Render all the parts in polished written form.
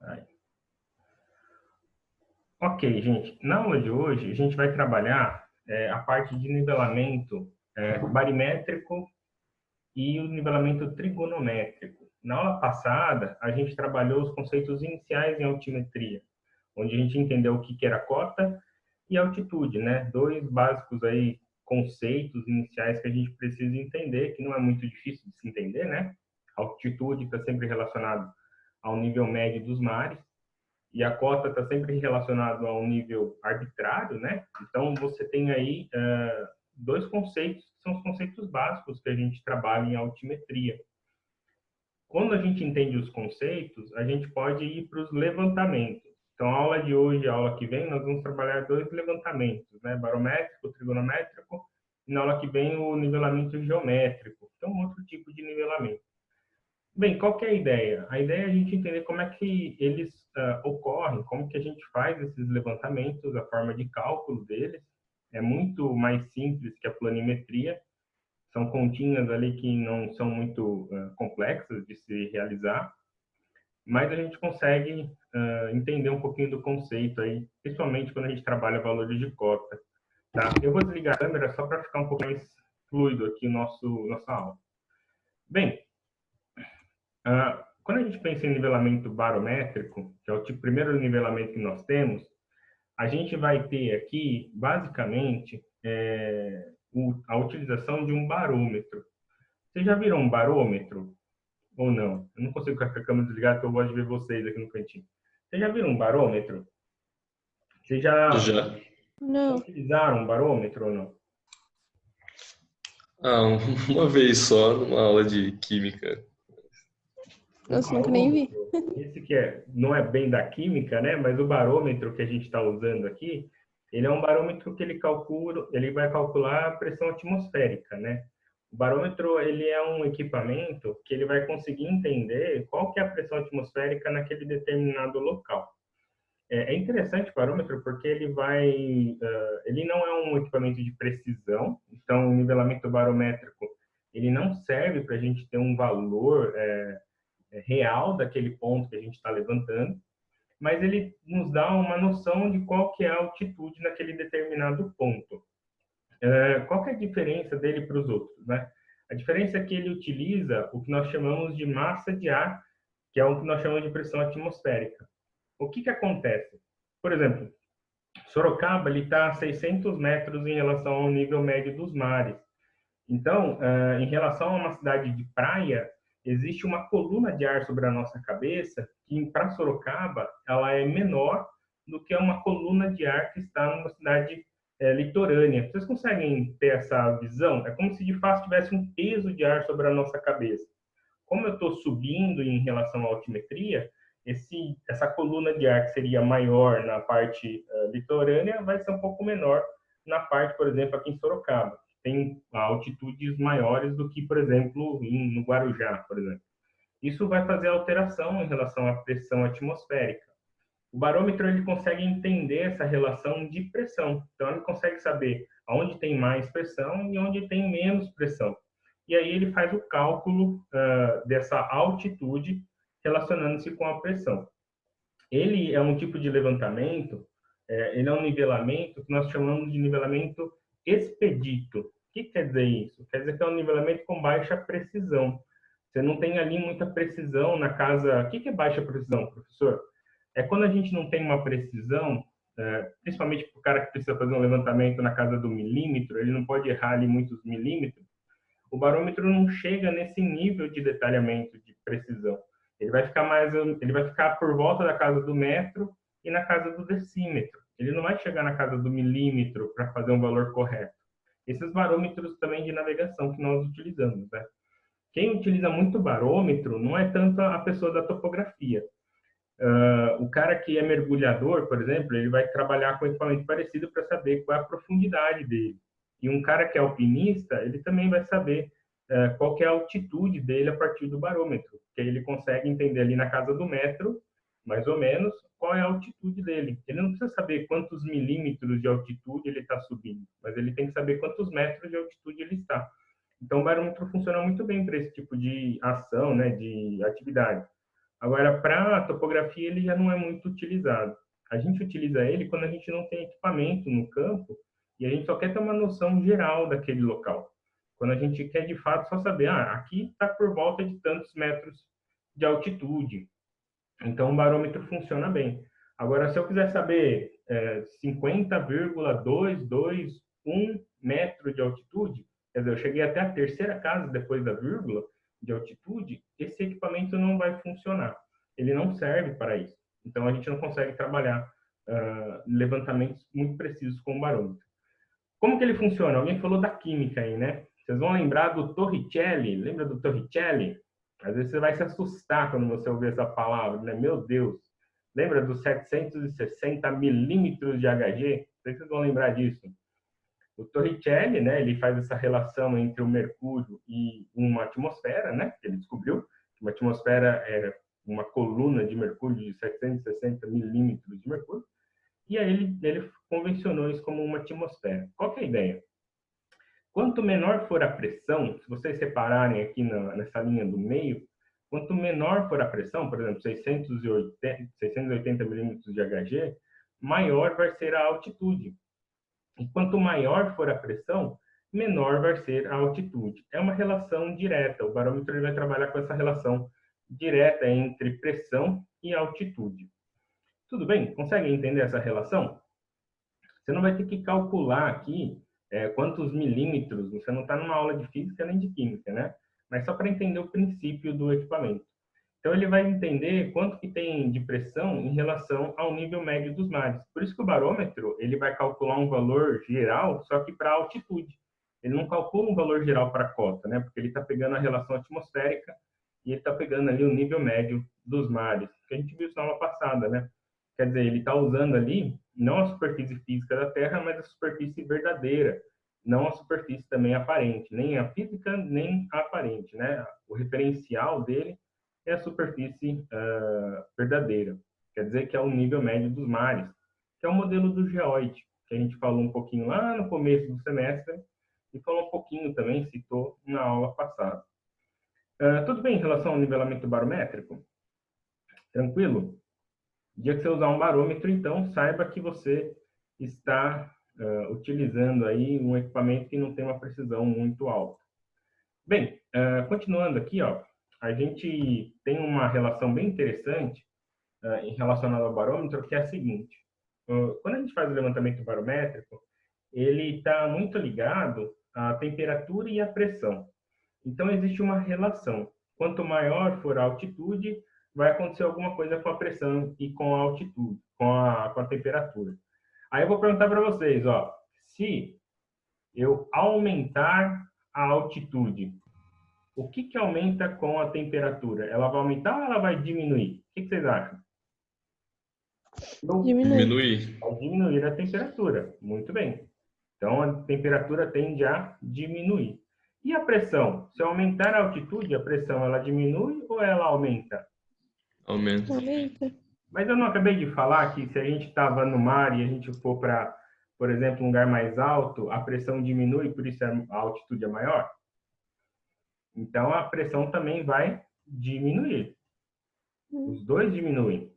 Aí. Ok, gente. Na aula de hoje, a gente vai trabalhar a parte de nivelamento barimétrico e o nivelamento trigonométrico. Na aula passada, a gente trabalhou os conceitos iniciais em altimetria, onde a gente entendeu o que era cota e altitude, né? Dois básicos aí conceitos iniciais que a gente precisa entender, que não é muito difícil de se entender, né? A altitude está sempre relacionado ao nível médio dos mares e a cota está sempre relacionado a um nível arbitrário, né? Então você tem aí dois conceitos que são os conceitos básicos que a gente trabalha em altimetria. Quando a gente entende os conceitos, a gente pode ir para os levantamentos. Então, a aula de hoje, a aula que vem, nós vamos trabalhar dois levantamentos, né? Barométrico, trigonométrico, e na aula que vem o nivelamento geométrico, então outro tipo de nivelamento. Bem, qual que é a ideia? A ideia é a gente entender como é que eles ocorrem, como que a gente faz esses levantamentos, a forma de cálculo deles. É muito mais simples que a planimetria. São continhas ali que não são muito complexas de se realizar, mas a gente consegue entender um pouquinho do conceito aí, principalmente quando a gente trabalha valores de cota. Tá? Eu vou desligar a câmera só para ficar um pouco mais fluido aqui nossa aula. Bem, quando a gente pensa em nivelamento barométrico, que é o primeiro nivelamento que nós temos, a gente vai ter aqui, basicamente, a utilização de um barômetro. Vocês já viram um barômetro ou não? Eu não consigo ficar com a câmera desligada porque eu gosto de ver vocês aqui no cantinho. Vocês já viram um barômetro? Vocês já Já. Não. utilizaram um barômetro ou não? Uma vez só, numa aula de química. Nossa, nunca nem vi. Esse que não é bem da química, né? Mas o barômetro que a gente está usando aqui, ele é um barômetro que ele vai calcular a pressão atmosférica, né? O barômetro, ele é um equipamento que ele vai conseguir entender qual que é a pressão atmosférica naquele determinado local. É interessante o parâmetro porque ele não é um equipamento de precisão, então o nivelamento barométrico ele não serve para a gente ter um valor real daquele ponto que a gente está levantando, mas ele nos dá uma noção de qual que é a altitude naquele determinado ponto. Qual que é a diferença dele para os outros, né? A diferença é que ele utiliza o que nós chamamos de massa de ar, que é o que nós chamamos de pressão atmosférica. O que acontece? Por exemplo, Sorocaba está a 600 metros em relação ao nível médio dos mares. Então, em relação a uma cidade de praia, existe uma coluna de ar sobre a nossa cabeça que, para Sorocaba, ela é menor do que uma coluna de ar que está numa cidade litorânea. Vocês conseguem ter essa visão? É como se, de fato, tivesse um peso de ar sobre a nossa cabeça. Como eu estou subindo em relação à altimetria, essa coluna de ar que seria maior na parte litorânea vai ser um pouco menor na parte, por exemplo, aqui em Sorocaba. Tem altitudes maiores do que, por exemplo, no Guarujá, por exemplo. Isso vai fazer alteração em relação à pressão atmosférica. O barômetro ele consegue entender essa relação de pressão. Então, ele consegue saber onde tem mais pressão e onde tem menos pressão. E aí ele faz o cálculo dessa altitude relacionando-se com a pressão. Ele é um tipo de levantamento, ele é um nivelamento que nós chamamos de nivelamento expedito. O que quer dizer isso? Quer dizer que é um nivelamento com baixa precisão. Você não tem ali muita precisão na casa... O que é baixa precisão, professor? É quando a gente não tem uma precisão, principalmente para o cara que precisa fazer um levantamento na casa do milímetro, ele não pode errar ali muitos milímetros, o barômetro não chega nesse nível de detalhamento, de precisão. Ele vai ficar por volta da casa do metro e na casa do decímetro. Ele não vai chegar na casa do milímetro para fazer um valor correto. Esses barômetros também de navegação que nós utilizamos, né? Quem utiliza muito barômetro não é tanto a pessoa da topografia. O cara que é mergulhador, por exemplo, ele vai trabalhar com equipamento parecido para saber qual é a profundidade dele. E um cara que é alpinista, ele também vai saber qual que é a altitude dele a partir do barômetro, que ele consegue entender ali na casa do metro, mais ou menos, qual é a altitude dele. Ele não precisa saber quantos milímetros de altitude ele está subindo, mas ele tem que saber quantos metros de altitude ele está. Então, o barômetro funciona muito bem para esse tipo de ação, né, de atividade. Agora, para topografia, ele já não é muito utilizado. A gente utiliza ele quando a gente não tem equipamento no campo e a gente só quer ter uma noção geral daquele local. Quando a gente quer, de fato, só saber, aqui está por volta de tantos metros de altitude. Então, o barômetro funciona bem. Agora, se eu quiser saber 50,221 metro de altitude, quer dizer, eu cheguei até a terceira casa depois da vírgula de altitude, esse equipamento não vai funcionar. Ele não serve para isso. Então, a gente não consegue trabalhar levantamentos muito precisos com o barômetro. Como que ele funciona? Alguém falou da química aí, né? Vocês vão lembrar do Torricelli. Lembra do Torricelli? Às vezes você vai se assustar quando você ouvir essa palavra, né? Meu Deus! Lembra dos 760 milímetros de Hg? Não sei se vocês vão lembrar disso. O Torricelli, né? Ele faz essa relação entre o mercúrio e uma atmosfera, né? Ele descobriu que uma atmosfera é uma coluna de mercúrio de 760 milímetros de mercúrio. E aí ele convencionou isso como uma atmosfera. Qual que é a ideia? Quanto menor for a pressão, se vocês separarem aqui nessa linha do meio, quanto menor for a pressão, por exemplo, 680 milímetros de Hg, maior vai ser a altitude. E quanto maior for a pressão, menor vai ser a altitude. É uma relação direta. O barômetro ele vai trabalhar com essa relação direta entre pressão e altitude. Tudo bem? Consegue entender essa relação? Você não vai ter que calcular aqui quantos milímetros, você não está numa aula de física nem de química, né? Mas só para entender o princípio do equipamento. Então, ele vai entender quanto que tem de pressão em relação ao nível médio dos mares. Por isso que o barômetro, ele vai calcular um valor geral, só que para altitude. Ele não calcula um valor geral para a cota, né? Porque ele está pegando a relação atmosférica e ele está pegando ali o nível médio dos mares, que a gente viu isso na aula passada, né? Quer dizer, ele está usando ali não a superfície física da Terra, mas a superfície verdadeira, não a superfície também aparente, nem a física, nem a aparente, né? O referencial dele é a superfície verdadeira. Quer dizer que é o nível médio dos mares, que é o modelo do geoide, que a gente falou um pouquinho lá no começo do semestre e falou um pouquinho também, citou na aula passada. Tudo bem em relação ao nivelamento barométrico? Tranquilo? O dia que você usar um barômetro, então, saiba que você está utilizando aí um equipamento que não tem uma precisão muito alta. Bem, continuando aqui, ó, a gente tem uma relação bem interessante em relacionada ao barômetro, que é a seguinte. Quando a gente faz o levantamento barométrico, ele está muito ligado à temperatura e à pressão. Então, existe uma relação. Quanto maior for a altitude, vai acontecer alguma coisa com a pressão e com a altitude, com a temperatura. Aí eu vou perguntar para vocês, ó, se eu aumentar a altitude, o que aumenta com a temperatura? Ela vai aumentar ou ela vai diminuir? O que vocês acham? Diminuir. Vai diminuir a temperatura. Muito bem. Então, a temperatura tende a diminuir. E a pressão? Se eu aumentar a altitude, a pressão ela diminui ou ela aumenta? Aumenta. Mas eu não acabei de falar que se a gente estava no mar e a gente for para, por exemplo, um lugar mais alto, a pressão diminui, por isso a altitude é maior? Então, a pressão também vai diminuir. Os dois diminuem.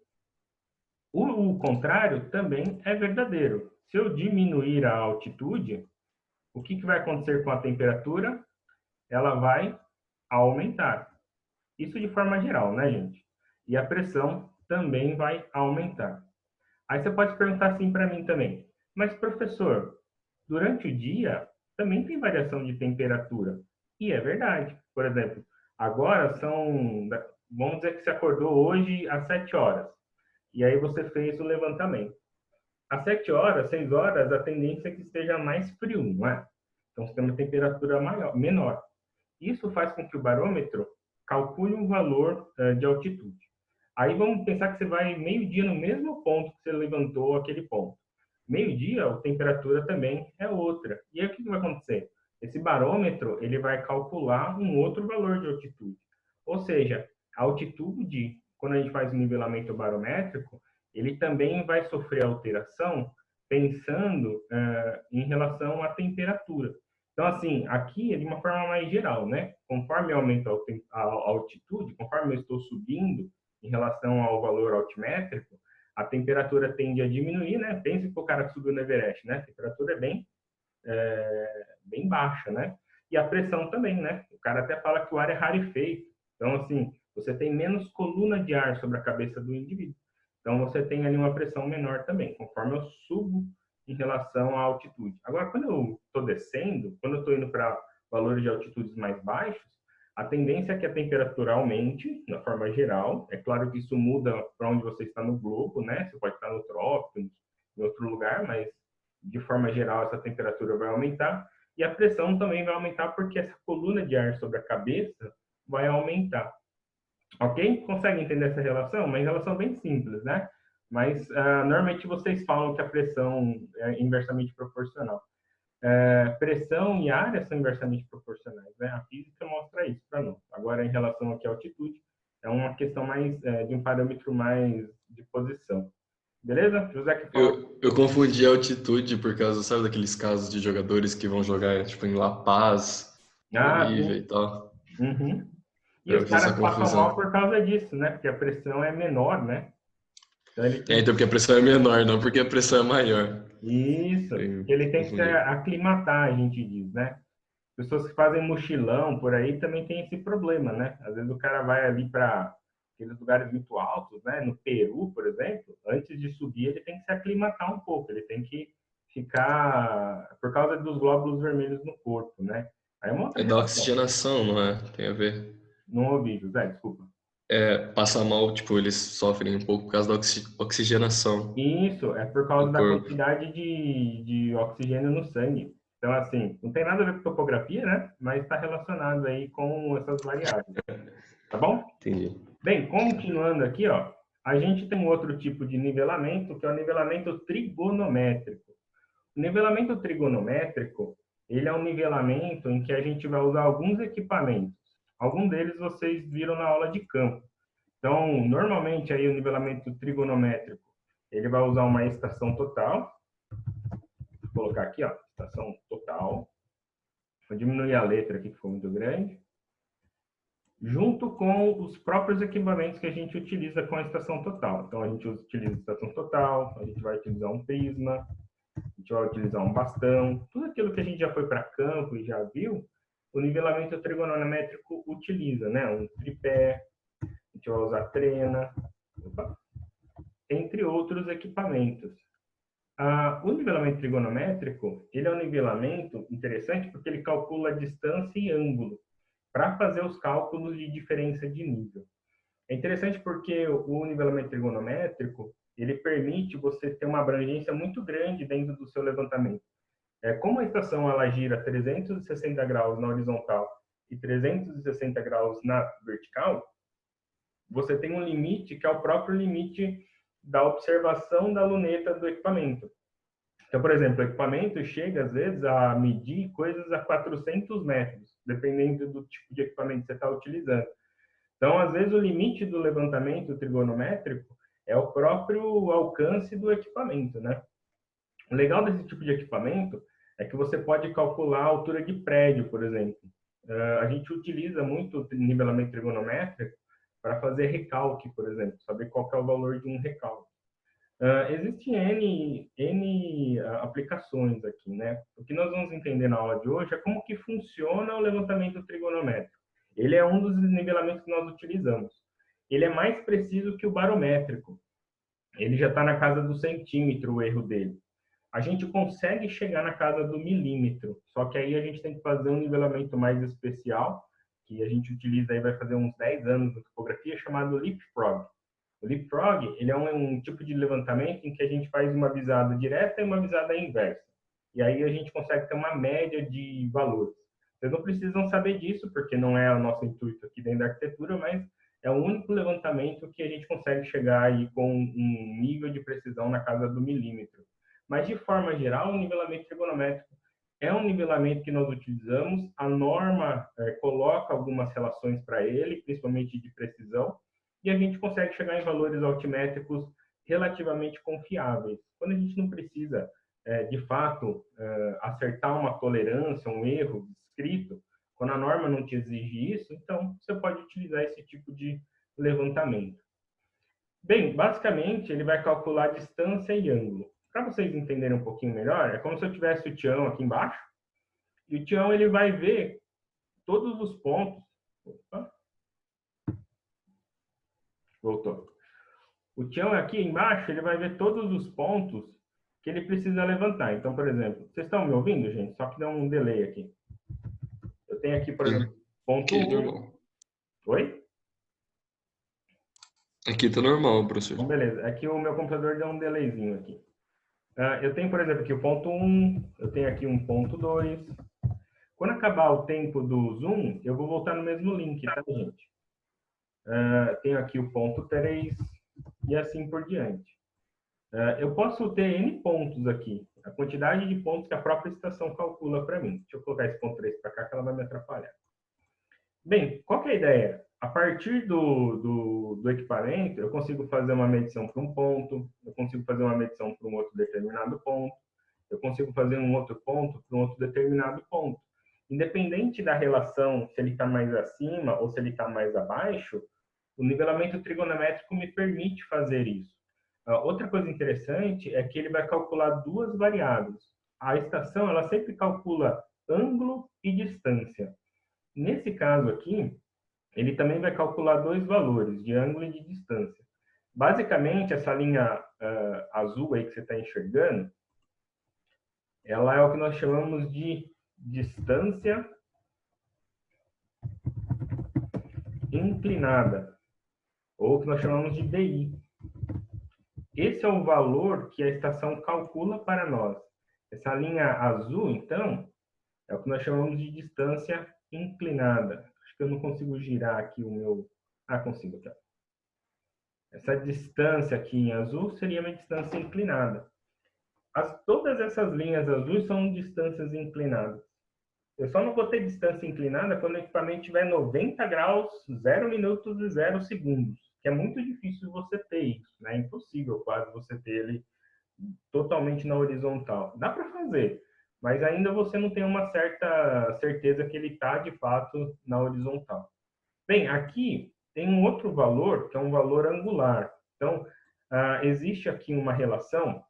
O contrário também é verdadeiro. Se eu diminuir a altitude, o que vai acontecer com a temperatura? Ela vai aumentar. Isso de forma geral, né, gente? E a pressão também vai aumentar. Aí você pode perguntar assim para mim também, mas professor, durante o dia também tem variação de temperatura. E é verdade. Por exemplo, agora vamos dizer que você acordou hoje às 7 horas. E aí você fez o levantamento. Às 7 horas, 6 horas, a tendência é que esteja mais frio, não é? Então você tem uma temperatura menor. Isso faz com que o barômetro calcule um valor de altitude. Aí vamos pensar que você vai meio-dia no mesmo ponto que você levantou aquele ponto. Meio-dia, a temperatura também é outra. E aí o que vai acontecer? Esse barômetro ele vai calcular um outro valor de altitude. Ou seja, a altitude, quando a gente faz o nivelamento barométrico, ele também vai sofrer alteração pensando em relação à temperatura. Então, assim, aqui é de uma forma mais geral, né? Conforme aumenta a altitude, conforme eu estou subindo em relação ao valor altimétrico, a temperatura tende a diminuir, né? Pense que o cara que subiu no Everest, né? A temperatura é bem baixa, né? E a pressão também, né? O cara até fala que o ar é rarefeito. Então, assim, você tem menos coluna de ar sobre a cabeça do indivíduo. Então, você tem ali uma pressão menor também, conforme eu subo em relação à altitude. Agora, quando eu estou descendo, quando eu estou indo para valores de altitudes mais baixos, a tendência é que a temperatura aumente, na forma geral. É claro que isso muda para onde você está no globo, né? Você pode estar no trópico, em outro lugar, mas de forma geral essa temperatura vai aumentar e a pressão também vai aumentar porque essa coluna de ar sobre a cabeça vai aumentar. Ok? Consegue entender essa relação? Uma relação bem simples, né? Mas normalmente vocês falam que a pressão é inversamente proporcional. Pressão e área são inversamente proporcionais, né? A física mostra isso para nós. Agora, em relação aqui à altitude, é uma questão mais de um parâmetro mais de posição. Beleza? José que fala. Eu confundi a altitude por causa, sabe, daqueles casos de jogadores que vão jogar, tipo, em La Paz, Bolívia e Sim. tal. Uhum. E Eu os fiz essa caras passam mal confusão. por causa disso, né? Porque a pressão é menor, né? Então ele É, tem então porque a pressão é menor, não porque a pressão é maior. isso, Eu ele tem que se confundi. aclimatar, a gente diz, né? Pessoas que fazem mochilão por aí também tem esse problema, né? Às vezes o cara vai ali para aqueles lugares muito altos, né? No Peru, por exemplo, antes de subir ele tem que se aclimatar um pouco, ele tem que ficar por causa dos glóbulos vermelhos no corpo, né? Aí é uma outra É da relação. oxigenação, não é? Tem a ver. Não ouvi, José, desculpa. É, passa mal, tipo, eles sofrem um pouco por causa da oxigenação Isso, é por causa do da corpo. quantidade de oxigênio no sangue. Então, assim, não tem nada a ver com topografia, né? Mas está relacionado aí com essas variáveis, tá bom? Entendi. Bem, continuando aqui, ó, a gente tem um outro tipo de nivelamento, que é o nivelamento trigonométrico. O nivelamento trigonométrico, ele é um nivelamento em que a gente vai usar alguns equipamentos. Alguns deles vocês viram na aula de campo. Então, normalmente aí o nivelamento trigonométrico, ele vai usar uma estação total. Vou colocar aqui, ó, estação total. Vou diminuir a letra aqui que ficou muito grande. Junto com os próprios equipamentos que a gente utiliza com a estação total. Então, a gente utiliza a estação total, a gente vai utilizar um prisma, a gente vai utilizar um bastão, tudo aquilo que a gente já foi para campo e já viu, o nivelamento trigonométrico utiliza, né? Um tripé, a gente vai usar trena, entre outros equipamentos. O nivelamento trigonométrico, ele é um nivelamento interessante porque ele calcula a distância e ângulo para fazer os cálculos de diferença de nível. É interessante porque o nivelamento trigonométrico, ele permite você ter uma abrangência muito grande dentro do seu levantamento. Como a estação ela gira 360 graus na horizontal e 360 graus na vertical, você tem um limite que é o próprio limite da observação da luneta do equipamento. Então, por exemplo, o equipamento chega, às vezes, a medir coisas a 400 metros, dependendo do tipo de equipamento que você está utilizando. Então, às vezes, o limite do levantamento trigonométrico é o próprio alcance do equipamento, né? O legal desse tipo de equipamento é que você pode calcular a altura de prédio, por exemplo. A gente utiliza muito o nivelamento trigonométrico para fazer recalque, por exemplo, saber qual é o valor de um recalque. Existem N aplicações aqui, né? O que nós vamos entender na aula de hoje é como que funciona o levantamento trigonométrico. Ele é um dos nivelamentos que nós utilizamos. Ele é mais preciso que o barométrico. Ele já está na casa do centímetro, o erro dele. A gente consegue chegar na casa do milímetro, só que aí a gente tem que fazer um nivelamento mais especial, que a gente utiliza aí, vai fazer uns 10 anos na topografia, chamado leapfrog. O leapfrog, ele é um tipo de levantamento em que a gente faz uma visada direta e uma visada inversa. E aí a gente consegue ter uma média de valores. Vocês não precisam saber disso, porque não é o nosso intuito aqui dentro da arquitetura, mas é o único levantamento que a gente consegue chegar aí com um nível de precisão na casa do milímetro. Mas, de forma geral, o nivelamento trigonométrico é um nivelamento que nós utilizamos. A norma coloca algumas relações para ele, principalmente de precisão, e a gente consegue chegar em valores altimétricos relativamente confiáveis. Quando a gente não precisa, de fato, acertar uma tolerância, um erro descrito, quando a norma não te exige isso, então você pode utilizar esse tipo de levantamento. Bem, basicamente, ele vai calcular distância e ângulo. Para vocês entenderem um pouquinho melhor, é como se eu tivesse o Tião aqui embaixo, e o Tião ele vai ver todos os pontos. Opa, voltou. O Tião aqui embaixo, ele vai ver todos os pontos que ele precisa levantar. Então, por exemplo, vocês estão me ouvindo, gente? Só que dá um delay aqui. Eu tenho aqui, por exemplo, ponto Aqui, 1. normal. Oi? Aqui tá normal, professor. Então, beleza. Aqui o meu computador deu um delayzinho aqui. Eu tenho, por exemplo, aqui o ponto 1, eu tenho aqui um ponto 2. Quando acabar o tempo do zoom, eu vou voltar no mesmo link, tá, gente? Tenho aqui o ponto 3 e assim por diante. Eu posso ter N pontos aqui, a quantidade de pontos que a própria estação calcula para mim. Deixa eu colocar esse ponto 3 para cá, que ela vai me atrapalhar. Bem, qual que é a ideia? A partir do equipamento, eu consigo fazer uma medição para um ponto, eu consigo fazer uma medição para um outro determinado ponto, eu consigo fazer um outro ponto para um outro determinado ponto. Independente da relação, se ele está mais acima ou se ele está mais abaixo, o nivelamento trigonométrico me permite fazer isso. Outra coisa interessante é que ele vai calcular duas variáveis. A estação, ela sempre calcula ângulo e distância. Nesse caso aqui, ele também vai calcular dois valores, de ângulo e de distância. Basicamente, essa linha azul aí que você está enxergando, ela é o que nós chamamos de distância inclinada, ou o que nós chamamos de DI. Esse é o valor que a estação calcula para nós. Essa linha azul, então, é o que nós chamamos de distância inclinada. Acho que eu não consigo girar aqui o meu... Ah, consigo, tá. Essa distância aqui em azul seria uma distância inclinada. Todas essas linhas azuis são distâncias inclinadas. Eu só não vou ter distância inclinada quando o equipamento tiver 90 graus, 0 minutos e 0 segundos, que é muito difícil você ter isso, né? É impossível quase você ter ele totalmente na horizontal. Dá para fazer, mas ainda você não tem uma certa certeza que ele está, de fato, na horizontal. Bem, aqui tem um outro valor, que é um valor angular. Então, existe aqui uma relação,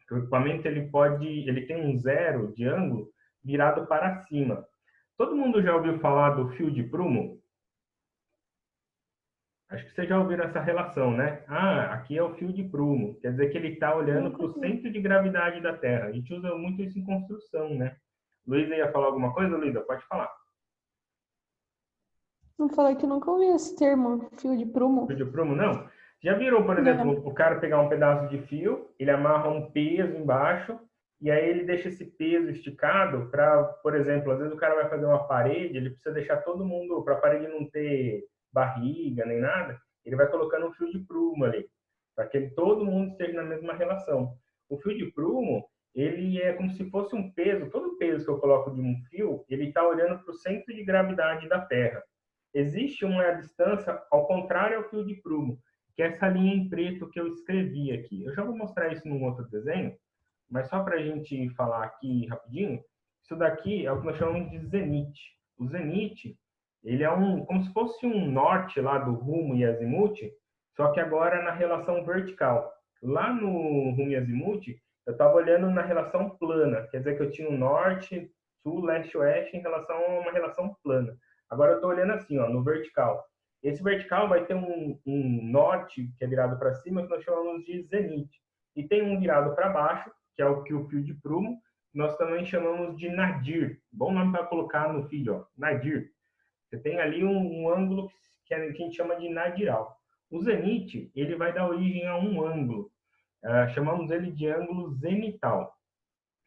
que o equipamento ele tem um zero de ângulo virado para cima. Todo mundo já ouviu falar do fio de prumo? Acho que vocês já ouviram essa relação, né? Ah, aqui é o fio de prumo. Quer dizer que ele está olhando para o centro de gravidade da Terra. A gente usa muito isso em construção, né? Luísa ia falar alguma coisa, Luísa? Pode falar. Não falei que nunca ouvi esse termo, fio de prumo. Fio de prumo, não? Já viram, por exemplo, o cara pegar um pedaço de fio, ele amarra um peso embaixo, e aí ele deixa esse peso esticado para, por exemplo, às vezes o cara vai fazer uma parede, ele precisa deixar todo mundo, para a parede não ter barriga nem nada, ele vai colocando um fio de prumo ali, para que todo mundo esteja na mesma relação. O fio de prumo, ele é como se fosse um peso, todo peso que eu coloco de um fio, ele está olhando para o centro de gravidade da Terra. Existe uma distância ao contrário ao fio de prumo, que é essa linha em preto que eu escrevi aqui. Eu já vou mostrar isso num outro desenho, mas só para a gente falar aqui rapidinho, isso daqui é o que nós chamamos de zenite. O zenite, ele é como se fosse um norte lá do rumo e azimuth, só que agora na relação vertical. Lá no rumo e azimuth, eu estava olhando na relação plana, quer dizer que eu tinha um norte, sul, leste, oeste em relação a uma relação plana. Agora eu estou olhando assim, ó, no vertical. Esse vertical vai ter um norte que é virado para cima, que nós chamamos de zenite. E tem um virado para baixo, que é o fio de prumo, nós também chamamos de nadir. Bom nome para colocar no fio, ó, nadir. Você tem ali um ângulo que a gente chama de nadiral. O zenite, ele vai dar origem a um ângulo. Chamamos ele de ângulo zenital.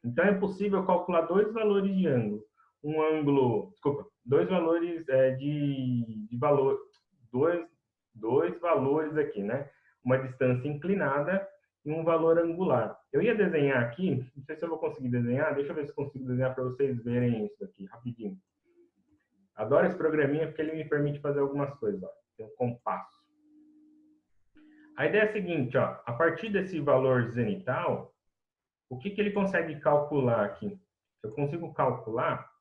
Então, é possível calcular dois valores de ângulo. Dois valores de valor, dois valores aqui, né? Uma distância inclinada e um valor angular. Eu ia desenhar aqui, não sei se eu vou conseguir desenhar, deixa eu ver se consigo desenhar para vocês verem isso aqui, rapidinho. Adoro esse programinha porque ele me permite fazer algumas coisas, ó. Tem um compasso. A ideia é a seguinte, ó, a partir desse valor zenital, o que ele consegue calcular aqui? Eu consigo calcular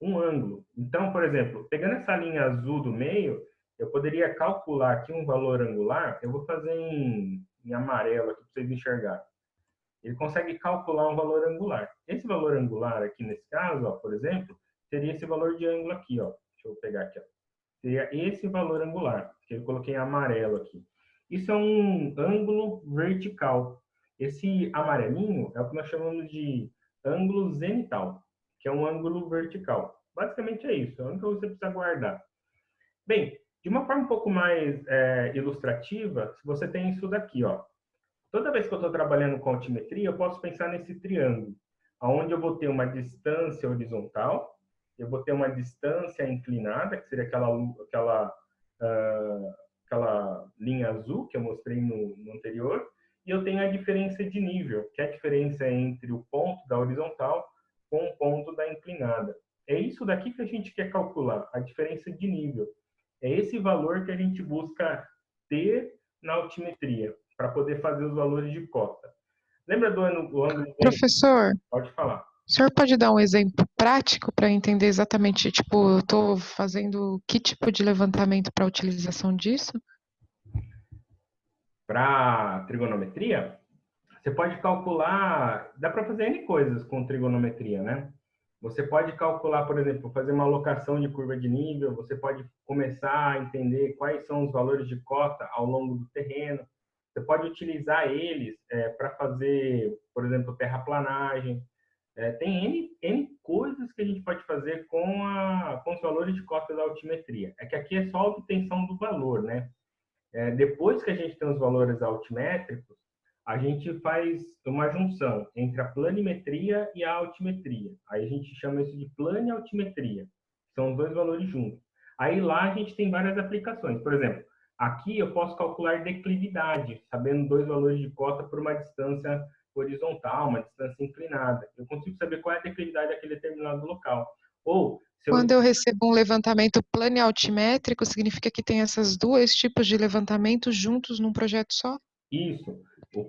um ângulo. Então, por exemplo, pegando essa linha azul do meio, eu poderia calcular aqui um valor angular, eu vou fazer em amarelo aqui para vocês enxergarem. Ele consegue calcular um valor angular. Esse valor angular aqui nesse caso, ó, por exemplo, seria esse valor de ângulo aqui, ó. Deixa eu pegar aqui, ó. Seria esse valor angular, que eu coloquei em amarelo aqui. Isso é um ângulo vertical. Esse amarelinho é o que nós chamamos de ângulo zenital, que é um ângulo vertical. Basicamente é isso, é o que você precisa guardar. Bem, de uma forma um pouco mais ilustrativa, se você tem isso daqui, ó. Toda vez que eu estou trabalhando com altimetria, eu posso pensar nesse triângulo, onde eu vou ter uma distância horizontal, eu vou ter uma distância inclinada, que seria aquela linha azul que eu mostrei no anterior, e eu tenho a diferença de nível, que é a diferença entre o ponto da horizontal com o ponto da inclinada. É isso daqui que a gente quer calcular, a diferença de nível. É esse valor que a gente busca ter na altimetria, para poder fazer os valores de cota. Lembra do ângulo? Professor, Pode falar. o senhor pode dar um exemplo prático para entender exatamente, tipo, eu estou fazendo que tipo de levantamento para a utilização disso? Para trigonometria, você pode calcular, dá para fazer N coisas com trigonometria, né? Você pode calcular, por exemplo, fazer uma alocação de curva de nível, você pode começar a entender quais são os valores de cota ao longo do terreno, você pode utilizar eles para fazer, por exemplo, terraplanagem. Tem N coisas que a gente pode fazer com os valores de cota da altimetria. É que aqui é só a obtenção do valor, né? Depois que a gente tem os valores altimétricos, a gente faz uma junção entre a planimetria e a altimetria. Aí a gente chama isso de planialtimetria. São os dois valores juntos. Aí lá a gente tem várias aplicações. Por exemplo, aqui eu posso calcular declividade, sabendo dois valores de cota por uma distância horizontal, uma distância inclinada. Eu consigo saber qual é a declividade daquele determinado local. Ou, quando eu recebo um levantamento planialtimétrico, significa que tem esses dois tipos de levantamento juntos num projeto só? Isso.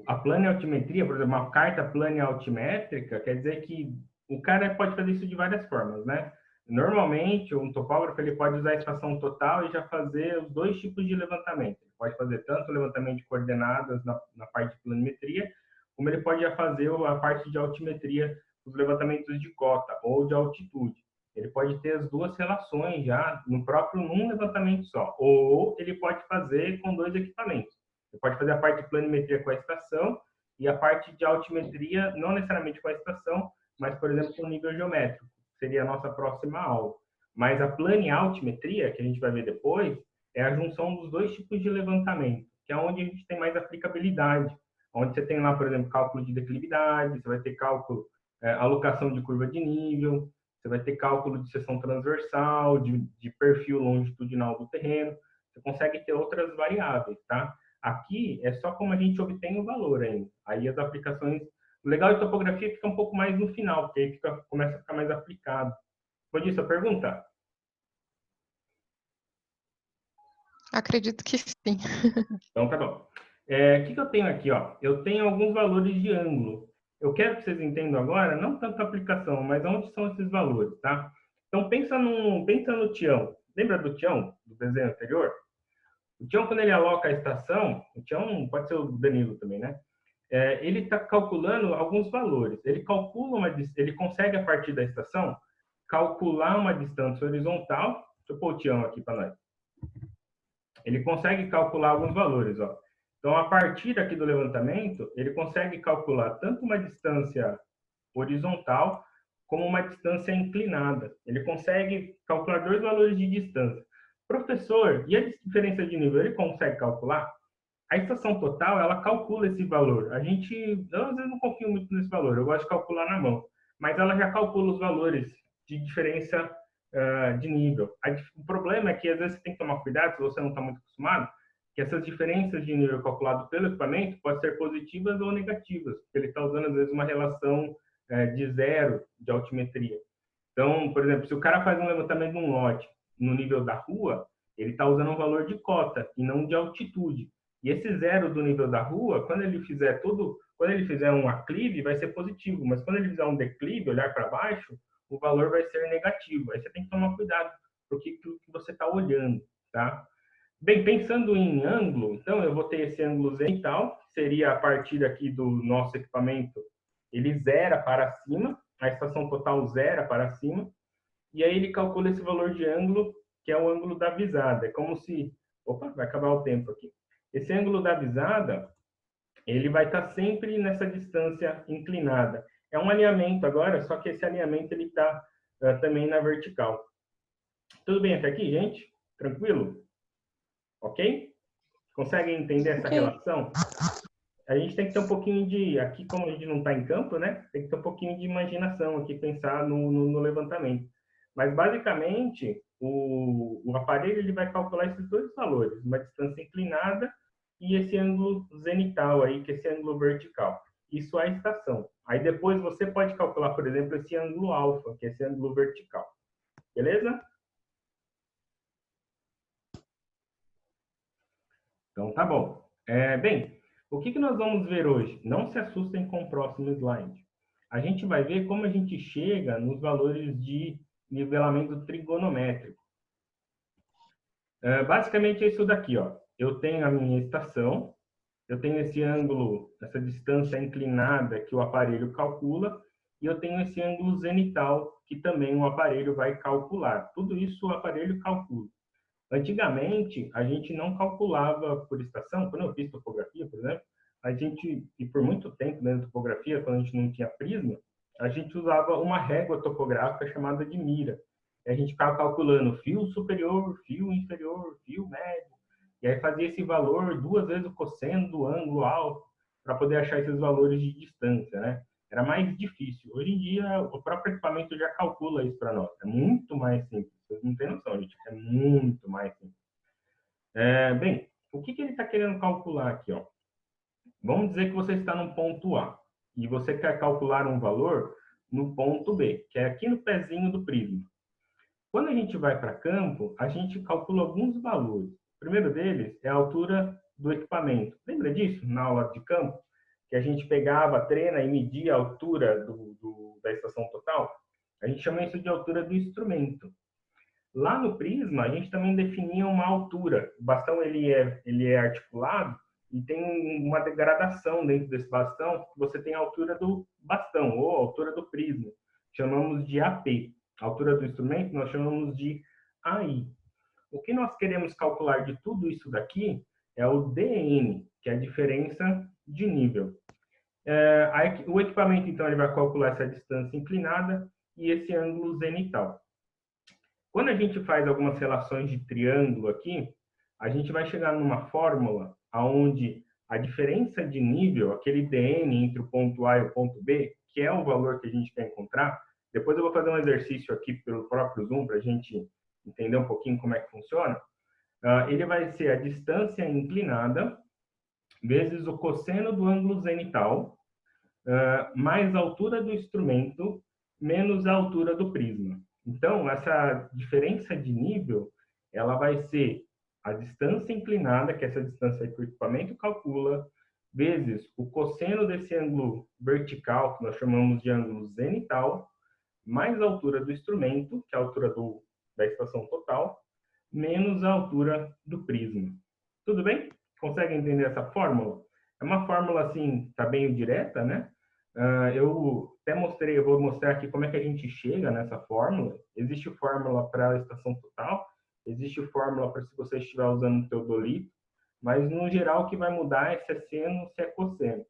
A planialtimetria, por exemplo, uma carta planialtimétrica, quer dizer que o cara pode fazer isso de várias formas, né? Normalmente, um topógrafo ele pode usar a estação total e já fazer os dois tipos de levantamento. Ele pode fazer tanto o levantamento de coordenadas na parte de planimetria, como ele pode já fazer a parte de altimetria, os levantamentos de cota ou de altitude. Ele pode ter as duas relações já num levantamento só, ou ele pode fazer com dois equipamentos. Você pode fazer a parte de planimetria com a estação e a parte de altimetria, não necessariamente com a estação, mas, por exemplo, com o nível geométrico, que seria a nossa próxima aula. Mas a planialtimetria, que a gente vai ver depois, é a junção dos dois tipos de levantamento, que é onde a gente tem mais aplicabilidade. Onde você tem lá, por exemplo, cálculo de declividade, você vai ter cálculo, alocação de curva de nível, você vai ter cálculo de seção transversal, de perfil longitudinal do terreno, você consegue ter outras variáveis, tá? Aqui é só como a gente obtém o valor ainda. Aí as aplicações... O legal de topografia fica um pouco mais no final, porque aí começa a ficar mais aplicado. Foi disso a pergunta? Acredito que sim. Então tá bom. O que eu tenho aqui? Ó? Eu tenho alguns valores de ângulo. Eu quero que vocês entendam agora, não tanto a aplicação, mas onde são esses valores, tá? Então pensa no Tião. Lembra do Tião, do desenho anterior? O Tião, quando ele aloca a estação, o Tião pode ser o Danilo também, né? Ele está calculando alguns valores. Ele consegue, a partir da estação, calcular uma distância horizontal. Deixa eu pôr o Tião aqui para nós. Ele consegue calcular alguns valores, ó. Então, a partir aqui do levantamento, ele consegue calcular tanto uma distância horizontal como uma distância inclinada. Ele consegue calcular dois valores de distância. Professor, e a diferença de nível, ele consegue calcular? A estação total, ela calcula esse valor. Eu, às vezes, não confio muito nesse valor, eu gosto de calcular na mão. Mas ela já calcula os valores de diferença de nível. O problema é que, às vezes, você tem que tomar cuidado, se você não está muito acostumado, que essas diferenças de nível calculado pelo equipamento podem ser positivas ou negativas, porque ele está usando, às vezes, uma relação de zero de altimetria. Então, por exemplo, se o cara faz um levantamento de um lote no nível da rua, ele está usando um valor de cota e não de altitude. E esse zero do nível da rua, quando ele fizer um aclive, vai ser positivo, mas quando ele fizer um declive, olhar para baixo, o valor vai ser negativo. Aí você tem que tomar cuidado, porque que você está olhando, tá? Bem, pensando em ângulo, então eu vou ter esse ângulo zenital, que seria a partir aqui do nosso equipamento, ele zera para cima, a estação total zera para cima, e aí ele calcula esse valor de ângulo, que é o ângulo da visada. É como se... Opa, vai acabar o tempo aqui. Esse ângulo da visada, ele vai estar sempre nessa distância inclinada. É um alinhamento agora, só que esse alinhamento ele está também na vertical. Tudo bem até aqui, gente? Tranquilo? Ok? Conseguem entender essa Ok. relação? A gente tem que ter um pouquinho de... Aqui, como a gente não está em campo, né? Tem que ter um pouquinho de imaginação aqui, pensar no levantamento. Mas, basicamente, o aparelho ele vai calcular esses dois valores, uma distância inclinada e esse ângulo zenital aí, que é esse ângulo vertical. Isso é a estação. Aí depois você pode calcular, por exemplo, esse ângulo alfa, que é esse ângulo vertical. Beleza? Então, tá bom. Bem, o que nós vamos ver hoje? Não se assustem com o próximo slide. A gente vai ver como a gente chega nos valores de nivelamento trigonométrico. Basicamente é isso daqui, ó. Eu tenho a minha estação, eu tenho esse ângulo, essa distância inclinada que o aparelho calcula, e eu tenho esse ângulo zenital que também o aparelho vai calcular. Tudo isso o aparelho calcula. Antigamente, a gente não calculava por estação. Quando eu fiz topografia, por exemplo, a gente, e por muito tempo dentro da topografia, quando a gente não tinha prisma, a gente usava uma régua topográfica chamada de mira. E a gente ficava calculando fio superior, fio inferior, fio médio. E aí fazia esse valor 2 vezes o cosseno do ângulo alto para poder achar esses valores de distância, né? Era mais difícil. Hoje em dia, o próprio equipamento já calcula isso para nós. É muito mais simples. Vocês não têm noção, gente. É muito mais simples. Bem, o que ele está querendo calcular aqui? Ó? Vamos dizer que você está no ponto A e você quer calcular um valor no ponto B, que é aqui no pezinho do prisma. Quando a gente vai para campo, a gente calcula alguns valores. O primeiro deles é a altura do equipamento. Lembra disso na aula de campo? Que a gente pegava a trena e media a altura da estação total? A gente chama isso de altura do instrumento. Lá no prisma, a gente também definia uma altura. O bastão ele é articulado e tem uma degradação dentro desse bastão. Você tem a altura do bastão ou a altura do prisma. Chamamos de AP. A altura do instrumento nós chamamos de AI. O que nós queremos calcular de tudo isso daqui é o DN, que é a diferença de nível. O equipamento, então, ele vai calcular essa distância inclinada e esse ângulo zenital. Quando a gente faz algumas relações de triângulo aqui, a gente vai chegar numa fórmula onde a diferença de nível, aquele DN entre o ponto A e o ponto B, que é o valor que a gente quer encontrar, depois eu vou fazer um exercício aqui pelo próprio Zoom para a gente entender um pouquinho como é que funciona. Ele vai ser a distância inclinada vezes o cosseno do ângulo zenital, mais a altura do instrumento, menos a altura do prisma. Então, essa diferença de nível, ela vai ser a distância inclinada, que é essa distância que o equipamento calcula, vezes o cosseno desse ângulo vertical, que nós chamamos de ângulo zenital, mais a altura do instrumento, que é a altura da estação total, menos a altura do prisma. Tudo bem? Conseguem entender essa fórmula? É uma fórmula, assim, tá bem direta, né? Eu até mostrei, eu vou mostrar aqui como é que a gente chega nessa fórmula. Existe fórmula para a estação total, existe fórmula para se você estiver usando o teodolito, mas no geral o que vai mudar é se é seno, se é cosseno.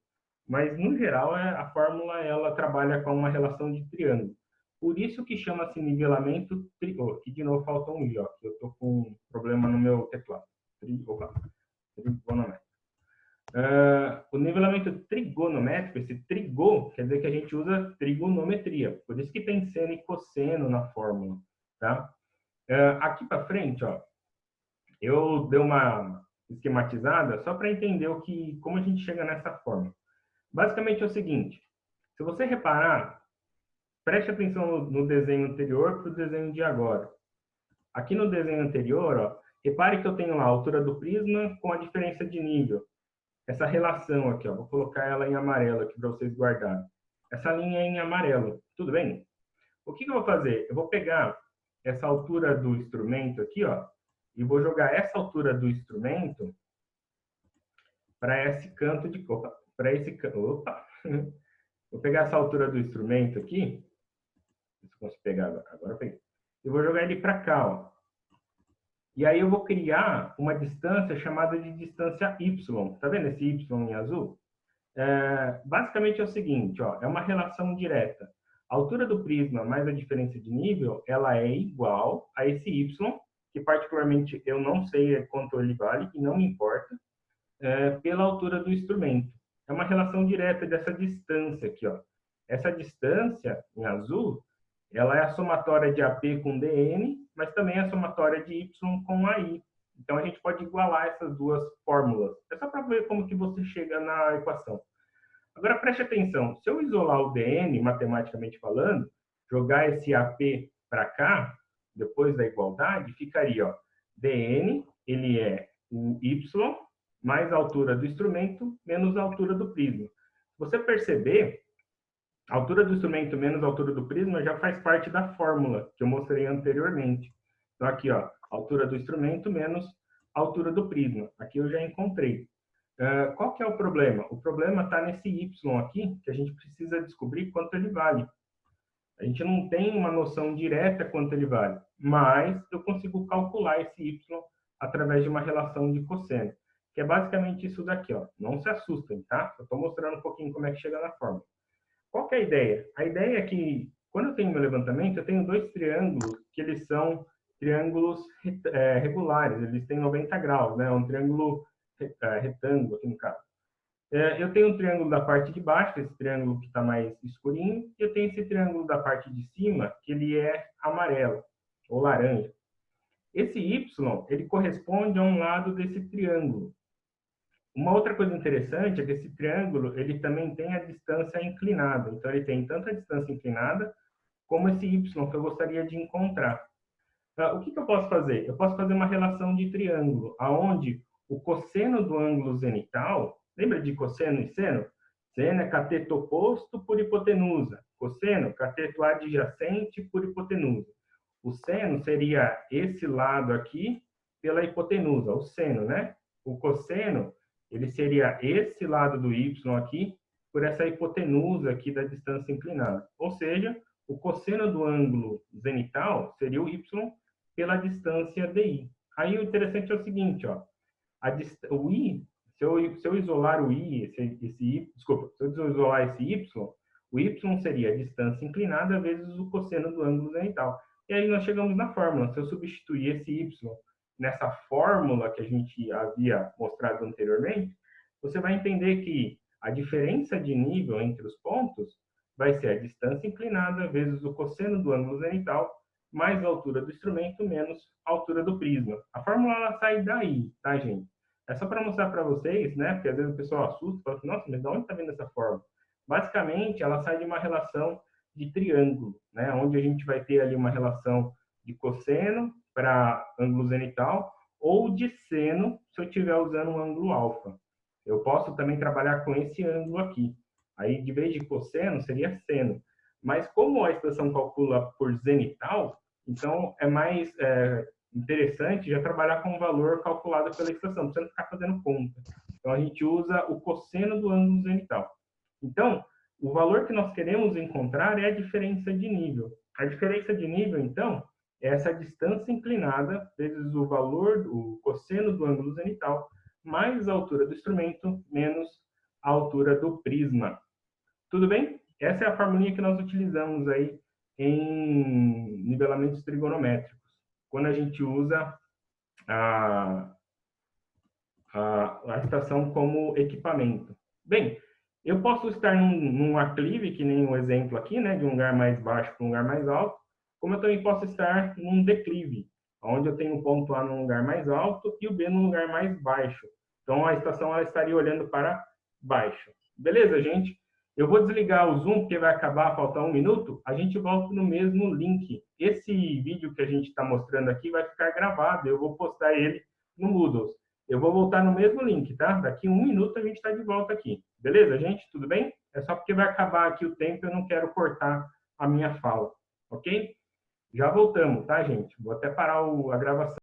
Mas no geral a fórmula ela trabalha com uma relação de triângulo. Por isso que chama-se nivelamento aqui de novo falta um i, ó, que eu estou com um problema no meu teclado. Trigonométrico. O nivelamento trigonométrico, esse trigo, quer dizer que a gente usa trigonometria. Por isso que tem seno e cosseno na fórmula. Tá? Aqui para frente, ó, eu dei uma esquematizada só para entender como a gente chega nessa fórmula. Basicamente é o seguinte, se você reparar, preste atenção no desenho anterior para o desenho de agora. Aqui no desenho anterior, ó, repare que eu tenho lá a altura do prisma com a diferença de nível. Essa relação aqui, ó, vou colocar ela em amarelo aqui para vocês guardarem. Essa linha é em amarelo, tudo bem? O que eu vou fazer? Eu vou pegar essa altura do instrumento aqui, ó, e vou jogar essa altura do instrumento para esse canto de... Opa! Para esse... Opa! Vou pegar essa altura do instrumento aqui. Se eu consigo pegar agora. Agora eu peguei. E vou jogar ele para cá, ó. E aí eu vou criar uma distância chamada de distância Y. Tá vendo esse Y em azul? Basicamente é o seguinte, ó, é uma relação direta. A altura do prisma mais a diferença de nível, ela é igual a esse Y, que particularmente eu não sei quanto ele vale, e não me importa, pela altura do instrumento. É uma relação direta dessa distância aqui, ó. Essa distância, em azul, ela é a somatória de AP com DN, mas também é a somatória de Y com AI. Então, a gente pode igualar essas duas fórmulas. É só para ver como que você chega na equação. Agora, preste atenção. Se eu isolar o DN, matematicamente falando, jogar esse AP para cá, depois da igualdade, ficaria, ó, DN, ele é o Y mais a altura do instrumento menos a altura do prisma. Se você perceber, a altura do instrumento menos a altura do prisma já faz parte da fórmula que eu mostrei anteriormente. Então, aqui, ó, altura do instrumento menos a altura do prisma. Aqui eu já encontrei. Qual que é o problema? O problema está nesse Y aqui, que a gente precisa descobrir quanto ele vale. A gente não tem uma noção direta quanto ele vale, mas eu consigo calcular esse Y através de uma relação de cosseno, que é basicamente isso daqui, ó. Não se assustem, tá? Eu estou mostrando um pouquinho como é que chega na fórmula. Qual que é a ideia? A ideia é que, quando eu tenho meu levantamento, eu tenho dois triângulos que eles são triângulos regulares, eles têm 90 graus, né? Um triângulo retângulo, aqui no caso. Eu tenho um triângulo da parte de baixo, esse triângulo que está mais escurinho, e eu tenho esse triângulo da parte de cima, que ele é amarelo, ou laranja. Esse Y, ele corresponde a um lado desse triângulo. Uma outra coisa interessante é que esse triângulo, ele também tem a distância inclinada. Então, ele tem tanto a distância inclinada, como esse Y que eu gostaria de encontrar. O que eu posso fazer? Eu posso fazer uma relação de triângulo, aonde o cosseno do ângulo zenital, lembra de cosseno e seno? Seno é cateto oposto por hipotenusa. Cosseno, cateto adjacente por hipotenusa. O seno seria esse lado aqui pela hipotenusa, o seno, né? O cosseno, ele seria esse lado do Y aqui por essa hipotenusa aqui da distância inclinada. Ou seja, o cosseno do ângulo zenital seria o Y pela distância DI. Aí o interessante é o seguinte, ó. O I, se eu isolar o I, desculpa, se eu isolar esse Y, o Y seria a distância inclinada vezes o cosseno do ângulo zenital. E aí nós chegamos na fórmula. Se eu substituir esse Y nessa fórmula que a gente havia mostrado anteriormente, você vai entender que a diferença de nível entre os pontos vai ser a distância inclinada vezes o cosseno do ângulo zenital mais a altura do instrumento menos a altura do prisma. A fórmula ela sai daí, tá, gente? É só para mostrar para vocês, né? Porque às vezes o pessoal assusta e fala assim, nossa, mas de onde está vindo essa fórmula? Basicamente, ela sai de uma relação de triângulo, né? Onde a gente vai ter ali uma relação de cosseno para ângulo zenital ou de seno se eu estiver usando um ângulo alfa. Eu posso também trabalhar com esse ângulo aqui. Aí, de vez de cosseno, seria seno. Mas como a estação calcula por zenital, então é mais interessante já trabalhar com o valor calculado pela estação, para você não ficar fazendo conta. Então, a gente usa o cosseno do ângulo zenital. Então, o valor que nós queremos encontrar é a diferença de nível. A diferença de nível, então, é essa distância inclinada vezes o valor, o cosseno do ângulo zenital, mais a altura do instrumento, menos a altura do prisma. Tudo bem? Essa é a formulinha que nós utilizamos aí em nivelamentos trigonométricos, quando a gente usa a estação como equipamento. Bem, eu posso estar num aclive, que nem o exemplo aqui, né, de um lugar mais baixo para um lugar mais alto, como eu também posso estar num declive, onde eu tenho o ponto A num lugar mais alto e o B num lugar mais baixo. Então, a estação ela estaria olhando para baixo. Beleza, gente? Eu vou desligar o Zoom, porque vai acabar, faltar 1 minuto. A gente volta no mesmo link. Esse vídeo que a gente está mostrando aqui vai ficar gravado. Eu vou postar ele no Moodle. Eu vou voltar no mesmo link, tá? Daqui 1 minuto a gente está de volta aqui. Beleza, gente? Tudo bem? É só porque vai acabar aqui o tempo e eu não quero cortar a minha fala. Ok? Já voltamos, tá, gente? Vou até parar a gravação.